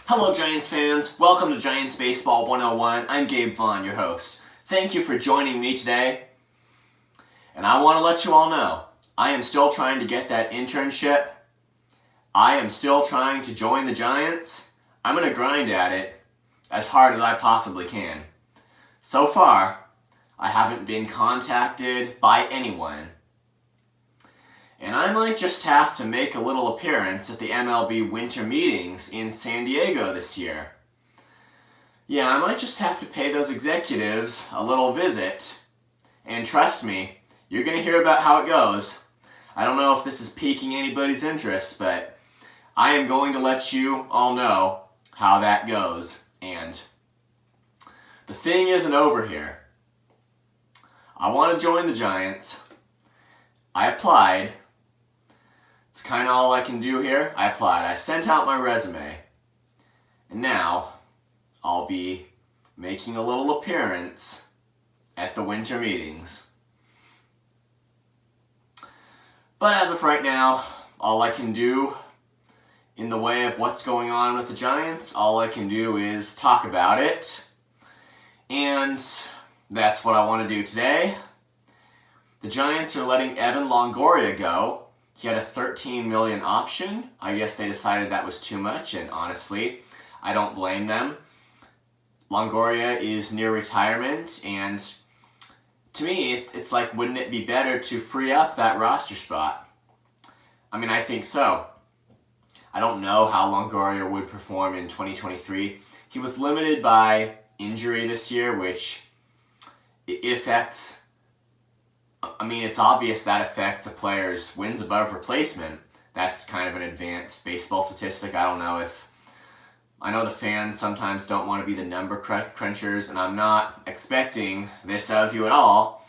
Hello Giants fans, welcome to Giants Baseball 101. I'm Gabe Vaughn, your host. Thank you for joining me today. And I want to let you all know, I am still trying to get that internship. I am still trying to join the Giants. I'm going to grind at it as hard as I possibly can. So far, I haven't been contacted by anyone. And I might just have to make a little appearance at the MLB winter meetings in San Diego this year. Yeah, I might just have to pay those executives a little visit. And trust me, you're going to hear about how it goes. I don't know if this is piquing anybody's interest, but I am going to let you all know how that goes. And the thing isn't over here. I want to join the Giants. I applied. It's kind of all I can do here. I applied. I sent out my resume. And now, I'll be making a little appearance at the winter meetings. But as of right now, all I can do in the way of what's going on with the Giants, all I can do is talk about it. And that's what I want to do today. The Giants are letting Evan Longoria go. He had a $13 million option. I guess they decided that was too much, and honestly, I don't blame them. Longoria is near retirement, and to me, it's like, wouldn't it be better to free up that roster spot? I mean, I think so. I don't know how Longoria would perform in 2023. He was limited by injury this year, which it affects. I mean, it's obvious that affects a player's wins above replacement. That's kind of an advanced baseball statistic. I know the fans sometimes don't want to be the number crunchers, and I'm not expecting this of you at all.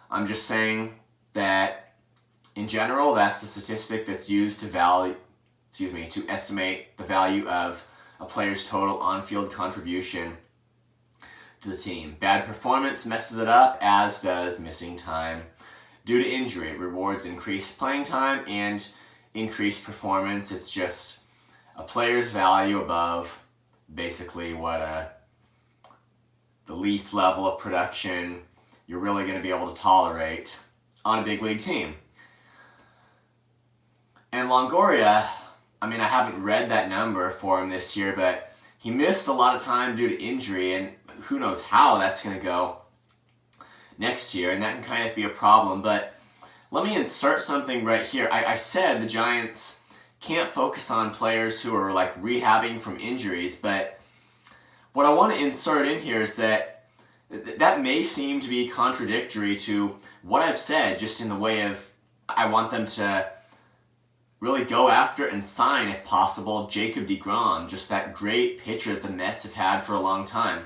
I'm just saying that, in general, that's a statistic that's used to estimate the value of a player's total on-field contribution to the team. Bad performance messes it up, as does missing time due to injury. It rewards increased playing time and increased performance. It's just a player's value above basically what the least level of production you're really going to be able to tolerate on a big league team. And Longoria, I mean, I haven't read that number for him this year, but he missed a lot of time due to injury, and who knows how that's going to go next year, and that can kind of be a problem. But let me insert something right here. I said the Giants can't focus on players who are like rehabbing from injuries, but what I want to insert in here is that may seem to be contradictory to what I've said, just in the way of I want them to really go after and sign, if possible, Jacob deGrom, just that great pitcher that the Mets have had for a long time.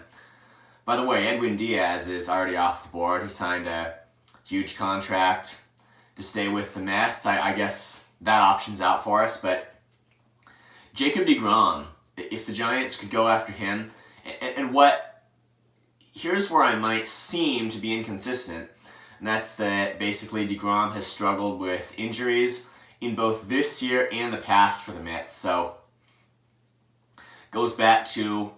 By the way, Edwin Diaz is already off the board. He signed a huge contract to stay with the Mets. I guess that option's out for us, but Jacob deGrom, if the Giants could go after him, here's where I might seem to be inconsistent, and that's that basically deGrom has struggled with injuries in both this year and the past for the Mets, so goes back to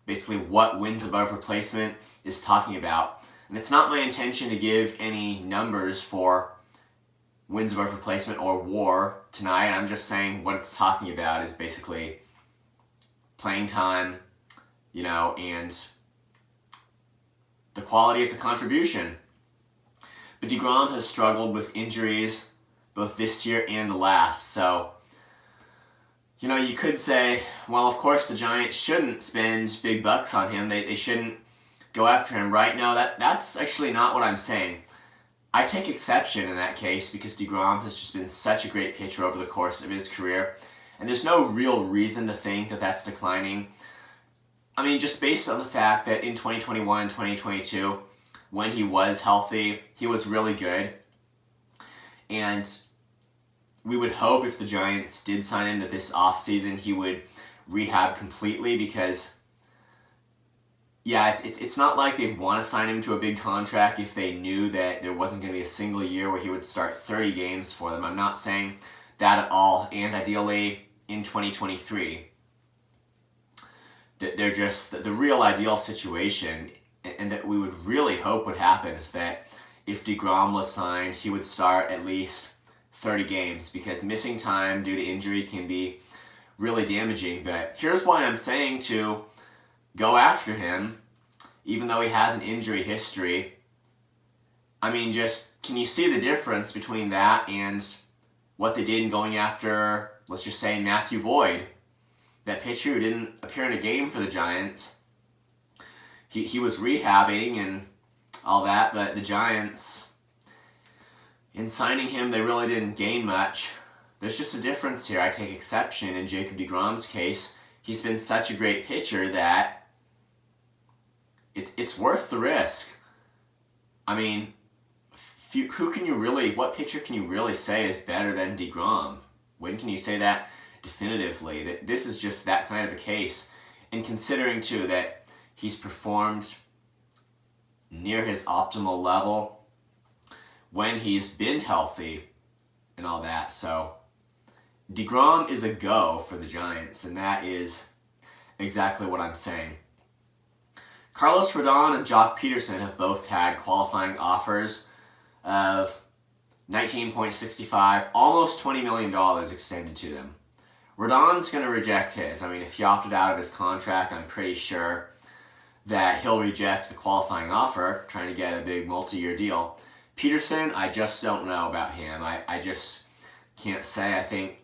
basically what wins above replacement is talking about. And it's not my intention to give any numbers for wins above replacement or WAR tonight. I'm just saying what it's talking about is basically playing time, and the quality of the contribution. But deGrom has struggled with injuries both this year and the last, so you could say, well, of course the Giants shouldn't spend big bucks on him. They shouldn't go after him, right? No, that's actually not what I'm saying. I take exception in that case because deGrom has just been such a great pitcher over the course of his career, and there's no real reason to think that that's declining. I mean, just based on the fact that in 2021 and 2022, when he was healthy, he was really good. And we would hope if the Giants did sign him that this offseason he would rehab completely, because it's not like they'd want to sign him to a big contract if they knew that there wasn't going to be a single year where he would start 30 games for them. I'm not saying that at all, and ideally in 2023. that they're just the real ideal situation, and that we would really hope would happen is that if DeGrom was signed, he would start at least 30 games, because missing time due to injury can be really damaging. But here's why I'm saying to go after him, even though he has an injury history. I mean, just, can you see the difference between that and what they did in going after, let's just say, Matthew Boyd, that pitcher who didn't appear in a game for the Giants? He was rehabbing and all that, but the Giants, in signing him, they really didn't gain much. There's just a difference here. I take exception in Jacob deGrom's case. He's been such a great pitcher that it's worth the risk. I mean, what pitcher can you really say is better than DeGrom? When can you say that definitively? That this is just that kind of a case. And considering, too, that he's performed near his optimal level when he's been healthy and all that. So DeGrom is a go for the Giants, and that is exactly what I'm saying. Carlos Rodon and Jock Pederson have both had qualifying offers of $19.65, almost $20 million extended to them. Rodon's going to reject his. I mean, if he opted out of his contract, I'm pretty sure that he'll reject the qualifying offer, trying to get a big multi-year deal. Pederson, I just don't know about him. I just can't say.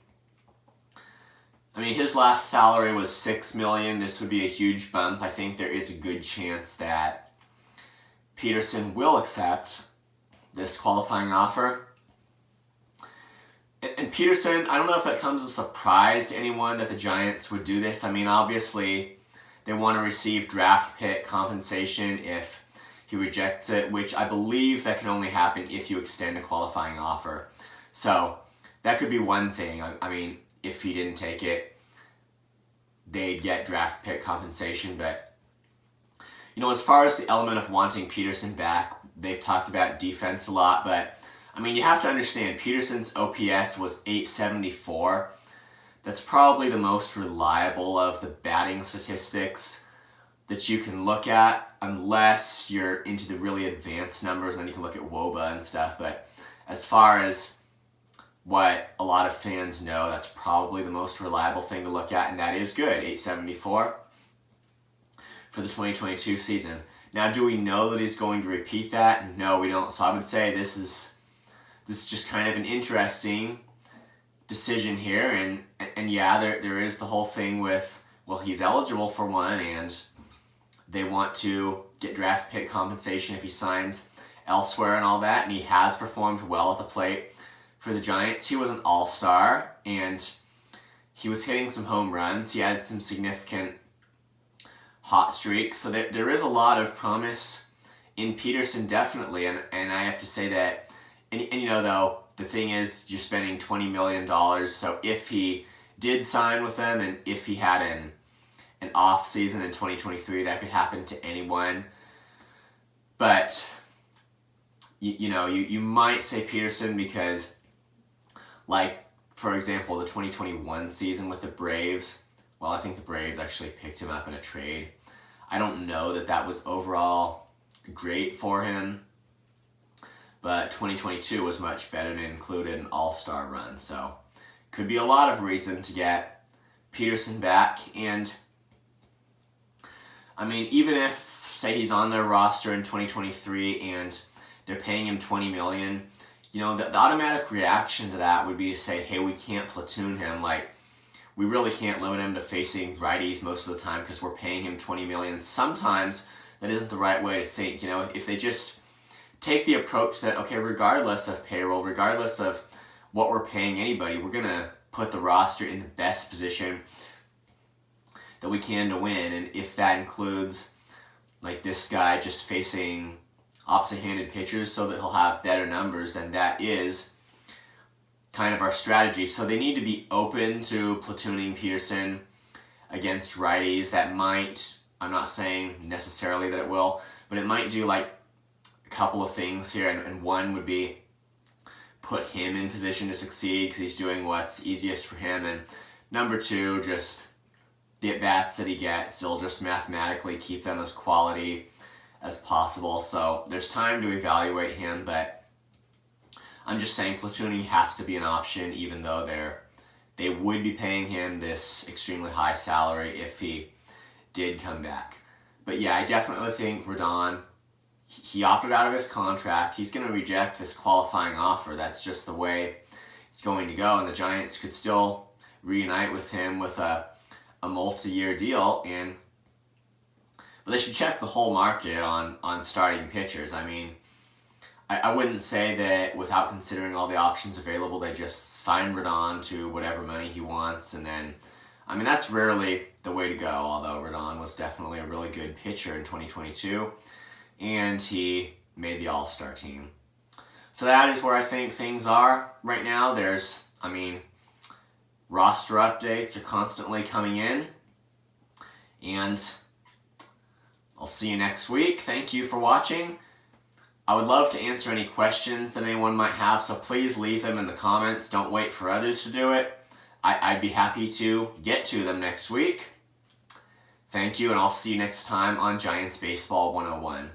I mean, his last salary was $6 million. This would be a huge bump. I think there is a good chance that Pederson will accept this qualifying offer. And Pederson, I don't know if it comes as a surprise to anyone that the Giants would do this. I mean, obviously, they want to receive draft pick compensation if he rejects it, which I believe that can only happen if you extend a qualifying offer. So that could be one thing. I mean, if he didn't take it, they'd get draft pick compensation. But, you know, as far as the element of wanting Pederson back, they've talked about defense a lot, but I mean, you have to understand, Pederson's OPS was 874. That's probably the most reliable of the batting statistics that you can look at, unless you're into the really advanced numbers, and then you can look at WOBA and stuff. But as far as what a lot of fans know, that's probably the most reliable thing to look at, and that is good, 874 for the 2022 season. Now, do we know that he's going to repeat that? No, we don't. So I would say this is just kind of an interesting decision here, and yeah, there is the whole thing with, well, he's eligible for one, and they want to get draft pick compensation if he signs elsewhere and all that, and he has performed well at the plate for the Giants. He was an all-star, and he was hitting some home runs. He had some significant hot streaks, so there is a lot of promise in Pederson, definitely, and I have to say that. And you know, though, the thing is, you're spending $20 million, so if he did sign with them, and if he had an off season in 2023, that could happen to anyone. But, you might say Pederson because, like, for example, the 2021 season with the Braves, well, I think the Braves actually picked him up in a trade. I don't know that was overall great for him. But 2022 was much better and included an all-star run. So could be a lot of reason to get Pederson back. And I mean, even if, say, he's on their roster in 2023 and they're paying him $20 million, you know, the automatic reaction to that would be to say, hey, we can't platoon him. Like, we really can't limit him to facing righties most of the time because we're paying him $20 million. Sometimes that isn't the right way to think. You know, if they just take the approach that, okay, regardless of payroll, regardless of what we're paying anybody, we're going to put the roster in the best position that we can to win. And if that includes, like, this guy just facing opposite-handed pitchers so that he'll have better numbers, then that is kind of our strategy. So they need to be open to platooning Pederson against righties. That might, I'm not saying necessarily that it will, but it might do, like, couple of things here, and one would be put him in position to succeed because he's doing what's easiest for him, and number two, just the at-bats that he gets, he'll just mathematically keep them as quality as possible. So there's time to evaluate him, but I'm just saying platooning has to be an option, even though they would be paying him this extremely high salary if he did come back. But yeah, I definitely think Rodon, he opted out of his contract. He's going to reject this qualifying offer. That's just the way it's going to go. And the Giants could still reunite with him with a multi-year deal. But they should check the whole market on starting pitchers. I mean, I wouldn't say that without considering all the options available, they just sign Rodon to whatever money he wants. And then, I mean, that's rarely the way to go, although Rodon was definitely a really good pitcher in 2022. And he made the All-Star team. So that is where I think things are right now. Roster updates are constantly coming in. And I'll see you next week. Thank you for watching. I would love to answer any questions that anyone might have, so please leave them in the comments. Don't wait for others to do it. I'd be happy to get to them next week. Thank you, and I'll see you next time on Giants Baseball 101.